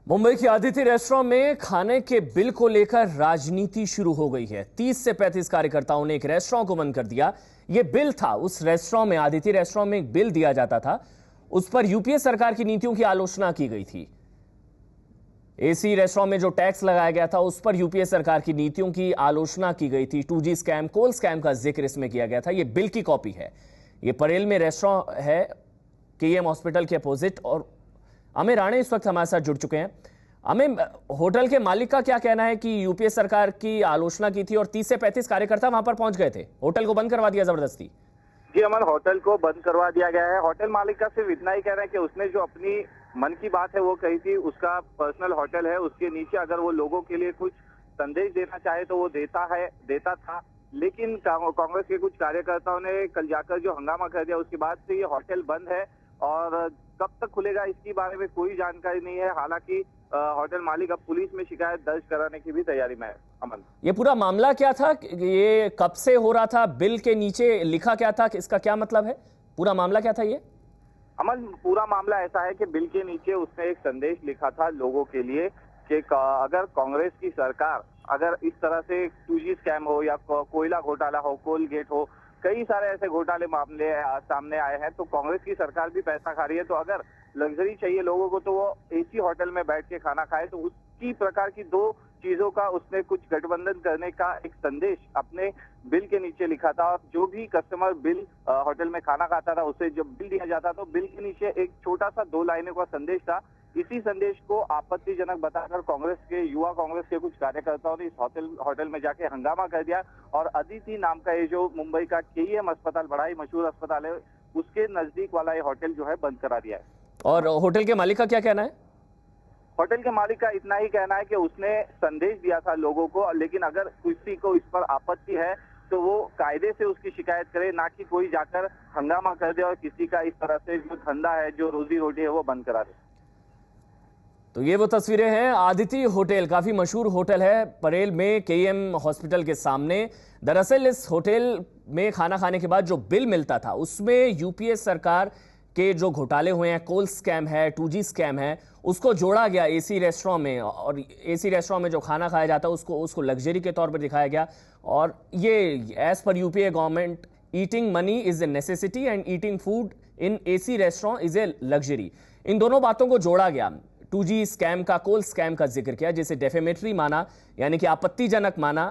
मुंबई की आदित्य रेस्टोरेंट में खाने के बिल को लेकर राजनीति शुरू हो गई है। 30 से 35 कार्यकर्ताओं ने एक रेस्टोरेंट को बंद कर दिया। यह बिल था, उस रेस्टोरेंट में, आदित्य रेस्टोरेंट में एक बिल दिया जाता था, उस पर यूपीए सरकार की नीतियों की आलोचना की गई थी। एसी रेस्टोरेंट में जो टैक्स लगाया गया था उस पर यूपीए सरकार की नीतियों की आलोचना की गई थी। 2G स्कैम, कोल स्कैम का जिक्र इसमें किया गया था। यह बिल की कॉपी है। यह परेल में रेस्टोरेंट है, केईएम हॉस्पिटल के अपोजिट। और अमेय राणे इस वक्त हमारे साथ जुड़ चुके हैं। अमेय, होटल के मालिक का क्या कहना है कि यूपीए सरकार की आलोचना की थी और 30 से 35 कार्यकर्ता वहां पर पहुंच गए थे, होटल को बंद करवा दिया जबरदस्ती? जी अमन, होटल को बंद करवा दिया गया है। होटल मालिक का सिर्फ इतना ही कहना है कि उसने जो अपनी मन की बात है वो कही थी, उसका पर्सनल होटल है, उसके नीचे अगर वो लोगों के लिए कुछ संदेश देना चाहे तो वो देता था। लेकिन कांग्रेस के कुछ कार्यकर्ताओं ने कल जाकर जो हंगामा कर दिया, उसके बाद से ये होटल बंद है और कब तक खुलेगा इसके बारे में कोई जानकारी नहीं है। हालांकि होटल मालिक अब पुलिस में शिकायत दर्ज कराने की भी तैयारी में है। अमन, ये पूरा मामला क्या था? ये कब से हो रहा था? बिल के नीचे लिखा क्या था? इसका क्या मतलब है? पूरा मामला क्या था ये? अमन, पूरा मामला ऐसा है कि बिल के नीचे उसने एक संदेश लिखा था लोगों के लिए कि अगर कांग्रेस की सरकार अगर इस तरह से 2G स्कैम हो या कोयला घोटाला हो, कोल गेट हो, कई सारे ऐसे घोटाले मामले सामने आए हैं, तो कांग्रेस की सरकार भी पैसा खा रही है। तो अगर लग्जरी चाहिए लोगों को तो वो एसी होटल में बैठ के खाना खाए। तो उसी प्रकार की दो चीजों का उसने कुछ गठबंधन करने का एक संदेश अपने बिल के नीचे लिखा था। और जो भी कस्टमर बिल होटल में खाना खाता था उसे जब बिल दिया जाता तो बिल के नीचे एक छोटा सा 2 लाइनों का संदेश था। इसी संदेश को आपत्तिजनक बताकर कांग्रेस के युवा कांग्रेस के कुछ कार्यकर्ताओं ने इस होटल में जाके हंगामा कर दिया और अदिति नाम का ये जो मुंबई का केईएम अस्पताल, बड़ा ही मशहूर अस्पताल है, उसके नजदीक वाला ये होटल जो है बंद करा दिया है। और होटल के मालिक का क्या कहना है? होटल के मालिक का इतना ही कहना है कि उसने संदेश दिया था लोगों को, लेकिन अगर किसी को इस पर आपत्ति है तो वो कायदे से उसकी शिकायत करे, ना कि कोई जाकर हंगामा कर दे और किसी का इस तरह से जो धंधा है, जो रोजी रोटी है, वो बंद करा दे। तो ये वो तस्वीरें हैं। आदित्य होटल काफी मशहूर होटल है परेल में, केईएम हॉस्पिटल के सामने। दरअसल इस होटल में खाना खाने के बाद जो बिल मिलता था उसमें यूपीए सरकार के जो घोटाले हुए हैं, कोल स्कैम है, 2G स्कैम है, उसको जोड़ा गया एसी रेस्टोरेंट में। और एसी रेस्टोरेंट में जो खाना खाया जाता है उसको लग्जरी के तौर पर दिखाया गया। और ये एज पर UPA government, eating money is a necessity and eating food in AC restaurant is a luxury. इन दोनों बातों को जोड़ा गया। 2G स्कैम का, कोल स्कैम का जिक्र किया, जिसे डेफेमेटरी माना, यानी कि आपत्तिजनक माना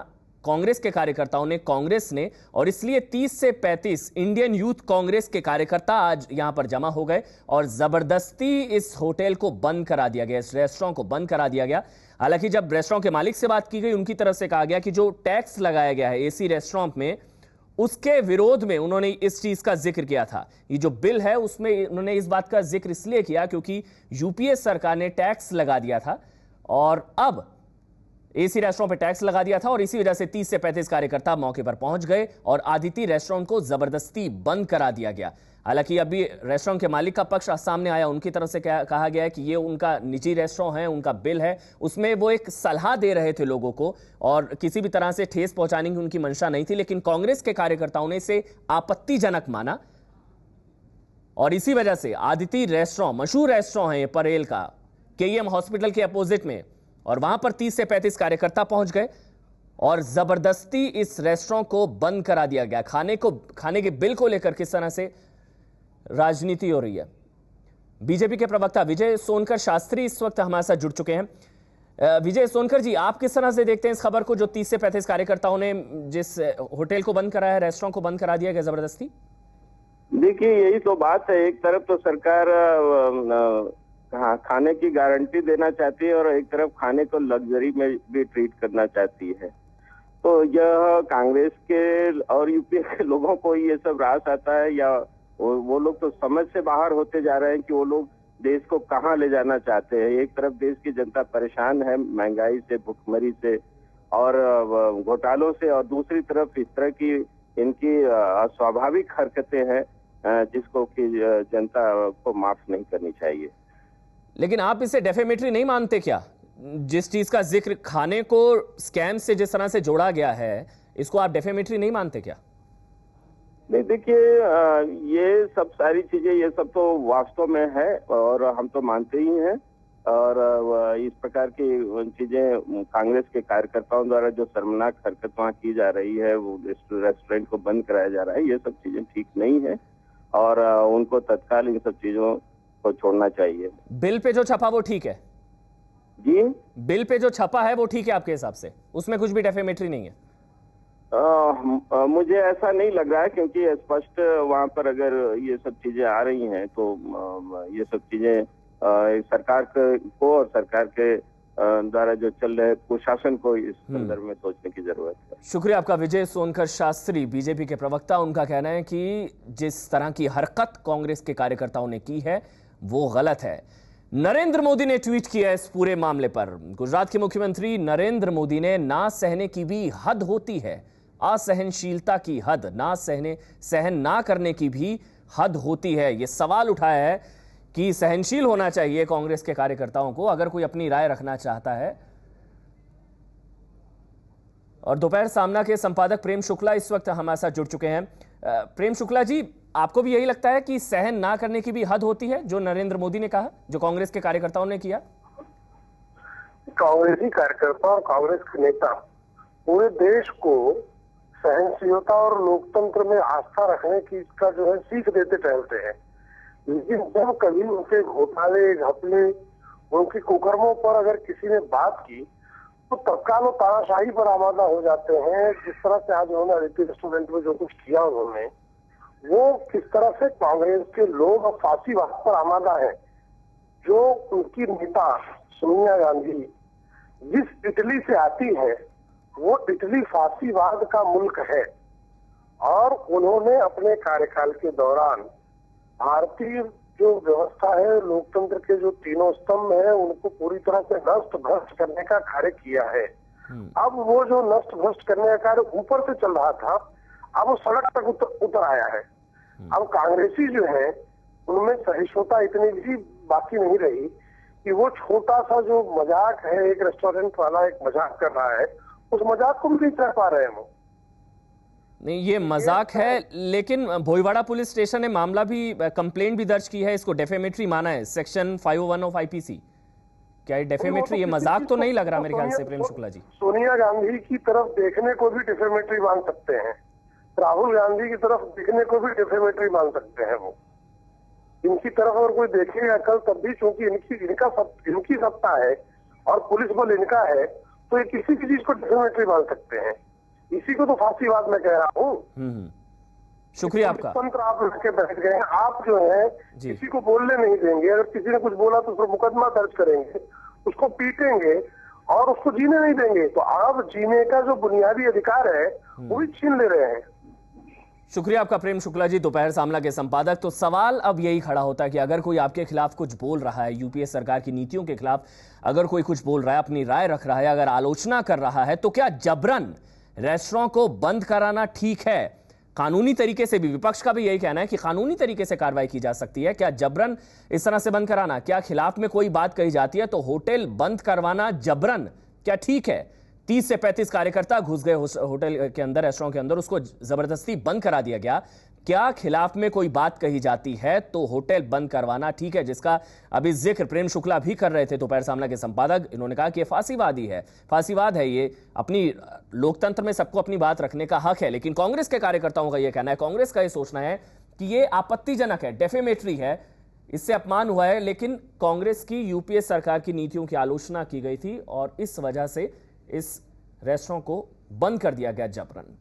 कांग्रेस के कार्यकर्ताओं ने, कांग्रेस ने। और इसलिए 30 से 35 इंडियन यूथ कांग्रेस के कार्यकर्ता आज यहां पर जमा हो गए और जबरदस्ती इस होटल को बंद करा दिया गया, इस रेस्टोरेंट को बंद करा दिया गया। हालांकि जब रेस्टोरेंट के मालिक से बात की गई, उनकी तरफ से कहा गया कि जो टैक्स लगाया गया है एसी रेस्टोरेंट में, उसके विरोध में उन्होंने इस चीज का जिक्र किया था। ये जो बिल है उसमें उन्होंने इस बात का जिक्र इसलिए किया क्योंकि यूपीए सरकार ने टैक्स लगा दिया था और अब एसी रेस्टोरेंट पे टैक्स लगा दिया था और इसी वजह से 30 से 35 कार्यकर्ता मौके पर पहुंच गए और आदित्य रेस्टोरेंट को जबरदस्ती बंद करा दिया गया। हालांकि अभी रेस्टोरेंट के मालिक का पक्ष सामने आया, उनकी तरफ से कहा गया है कि ये उनका निजी रेस्टोरेंट है, उनका बिल है, उसमें वो एक सलाह दे रहे थे लोगों को और किसी भी तरह से ठेस पहुंचाने की उनकी मंशा नहीं थी। लेकिन कांग्रेस के कार्यकर्ताओं ने इसे आपत्तिजनक माना और इसी वजह से आदित्य रेस्टोरेंट, मशहूर रेस्टोरेंट है ये परेल का, केईएम हॉस्पिटल के अपोजिट में, और वहां पर 30 से 35 कार्यकर्ता पहुंच गए और जबरदस्ती इस रेस्टोरेंट को बंद करा दिया गया। खाने के बिल को लेकर किस तरह से राजनीति हो रही है। बीजेपी के प्रवक्ता विजय सोनकर शास्त्री इस वक्त हमारे साथ जुड़ चुके हैं। विजय सोनकर जी, आप किस तरह से देखते हैं इस खबर को, जो 30 से 35 कार्यकर्ताओं ने जिस होटल को बंद कराया, रेस्टोरेंट को बंद करा दिया गया जबरदस्ती? देखिए, यही तो बात है। एक तरफ तो सरकार खाने की गारंटी देना चाहती है और एक तरफ खाने को लग्जरी में भी ट्रीट करना चाहती है। तो यह कांग्रेस के और यूपीए के लोगों को ये सब रास आता है या वो लोग तो समझ से बाहर होते जा रहे हैं कि वो लोग देश को कहाँ ले जाना चाहते हैं। एक तरफ देश की जनता परेशान है महंगाई से, भुखमरी से और घोटालों से, और दूसरी तरफ इस तरह की इनकी अस्वाभाविक हरकतें हैं जिसको कि जनता को माफ नहीं करनी चाहिए। लेकिन आप इसे डेफेमेटरी नहीं मानते क्या? जिस चीज का जिक्र खाने को स्कैम से जिस तरह से जोड़ा गया है, इसको आप डेफेमेटरी नहीं मानते क्या? नहीं, देखिए, ये सब सारी चीजें, ये सब तो वास्तव में है और हम तो मानते ही हैं। और इस प्रकार की चीजें कांग्रेस के कार्यकर्ताओं द्वारा जो शर्मनाक हरकत वहाँ की जा रही है, वो रेस्टोरेंट को बंद कराया जा रहा है, ये सब चीजें ठीक नहीं है और उनको तत्काल इन सब चीजों को छोड़ना चाहिए। बिल पे जो छपा वो ठीक है जी, बिल पे जो छपा है वो ठीक है आपके हिसाब से? उसमें कुछ भी डेफेमेटरी नहीं है? मुझे ऐसा नहीं लग रहा है, क्योंकि स्पष्ट वहाँ पर अगर ये सब चीजें आ रही हैं तो ये सब चीजें सरकार को और सरकार के द्वारा जो चल रहे कुशासन को इस संदर्भ में सोचने की जरूरत है। शुक्रिया आपका। विजय सोनकर शास्त्री, बीजेपी के प्रवक्ता, उनका कहना है कि जिस तरह की हरकत कांग्रेस के कार्यकर्ताओं ने की है वो गलत है। नरेंद्र मोदी ने ट्वीट किया इस पूरे मामले पर। गुजरात के मुख्यमंत्री नरेंद्र मोदी ने ना सहने की भी हद होती है, असहनशीलता की हद, सहन ना करने की भी हद होती है। यह सवाल उठाया है कि सहनशील होना चाहिए कांग्रेस के कार्यकर्ताओं को अगर कोई अपनी राय रखना चाहता है। और दोपहर सामना के संपादक प्रेम शुक्ला इस वक्त हमारे साथ जुड़ चुके हैं। प्रेम शुक्ला जी, आपको भी यही लगता है कि सहन ना करने की भी हद होती है, जो नरेंद्र मोदी ने कहा, जो कांग्रेस के कार्यकर्ताओं ने किया? कांग्रेसी कार्यकर्ता और कांग्रेस के नेता पूरे देश को सहनशीलता और लोकतंत्र में आस्था रखने की इसका जो है सीख देते टहलते हैं, लेकिन जब कभी उनके घोटाले घपले उनके कुकर्मों पर अगर किसी ने बात की तो तत्काल वो तानाशाही पर आमादा हो जाते हैं। जिस तरह से आज उन्होंने अदिति रेस्टोरेंट में जो कुछ किया उन्होंने, वो किस तरह से कांग्रेस के लोग अब फांसीवाद पर आमादा है। जो उनकी नेता सोनिया गांधी जिस इटली से आती है वो इटली फांसीवाद का मुल्क है और उन्होंने अपने कार्यकाल के दौरान भारतीय जो व्यवस्था है, लोकतंत्र के जो तीनों स्तंभ है, उनको पूरी तरह से नष्ट भ्रष्ट करने का कार्य किया है। अब वो जो नष्ट भ्रष्ट करने का कार्य ऊपर से चल रहा था, अब वो सड़क तक उतर आया है। अब कांग्रेसी जो है उनमें सहिष्णुता इतनी भी बाकी नहीं रही कि वो छोटा सा जो मजाक है, एक रेस्टोरेंट वाला एक मजाक कर रहा है, उस मजाक को भी नहीं कर पा रहे हैं वो। नहीं, ये मजाक है, लेकिन भोईवाड़ा पुलिस स्टेशन ने मामला भी, कंप्लेंट भी दर्ज की है, इसको डेफेमेटरी माना है, सेक्शन 501 ऑफ आईपीसी। क्या ये डेफेमेटरी, ये मजाक तो नहीं लग रहा मेरे ख्याल से प्रेम शुक्ला जी? सोनिया गांधी की तरफ देखने को भी डेफेमेटरी मान सकते हैं, राहुल गांधी की तरफ देखने को भी डेफेमेटरी मान सकते हैं। वो इनकी तरफ अगर कोई देखेगा कल तब भी, चूंकि इनकी सत्ता है और पुलिस बल इनका है, तो ये किसी भी चीज को डेफेमेटरी मान सकते हैं। इसी को तो फांसीवाद में कह रहा हूँ। शुक्रिया आपका। तंत्र आप लेके बैठ गए हैं, आप जो है किसी को बोलने नहीं देंगे। अगर किसी ने कुछ बोला तो उसको मुकदमा दर्ज करेंगे, उसको पीटेंगे और उसको जीने नहीं देंगे। तो आप जीने का जो बुनियादी अधिकार है वो भी छीन ले रहे हैं। शुक्रिया आपका प्रेम शुक्ला जी, दोपहर सामना के संपादक। तो सवाल अब यही खड़ा होता है कि अगर कोई आपके खिलाफ कुछ बोल रहा है, यूपीए सरकार की नीतियों के खिलाफ अगर कोई कुछ बोल रहा है, अपनी राय रख रहा है, अगर आलोचना कर रहा है, तो क्या जबरन रेस्टोरेंट को बंद कराना ठीक है? कानूनी तरीके से भी विपक्ष का भी यही कहना है कि कानूनी तरीके से कार्रवाई की जा सकती है। क्या जबरन इस तरह से बंद कराना, क्या खिलाफ में कोई बात कही जाती है तो होटल बंद करवाना जबरन क्या ठीक है? 30 से 35 कार्यकर्ता घुस गए होटल के अंदर, रेस्टोरेंट के अंदर, उसको जबरदस्ती बंद करा दिया गया। क्या खिलाफ में कोई बात कही जाती है तो होटल बंद करवाना ठीक है? जिसका अभी जिक्र प्रेम शुक्ला भी कर रहे थे, दोपहर सामना के संपादक। इन्होंने कहा कि ये फांसीवादी है, फांसीवाद है ये। अपनी लोकतंत्र में सबको अपनी बात रखने का हक है, लेकिन कांग्रेस के कार्यकर्ताओं का यह कहना है, कांग्रेस का यह सोचना है कि ये आपत्तिजनक है, डेफेमेटरी है, इससे अपमान हुआ है। लेकिन कांग्रेस की यूपीए सरकार की नीतियों की आलोचना की गई थी और इस वजह से इस रेस्टोरेंट को बंद कर दिया गया जबरन।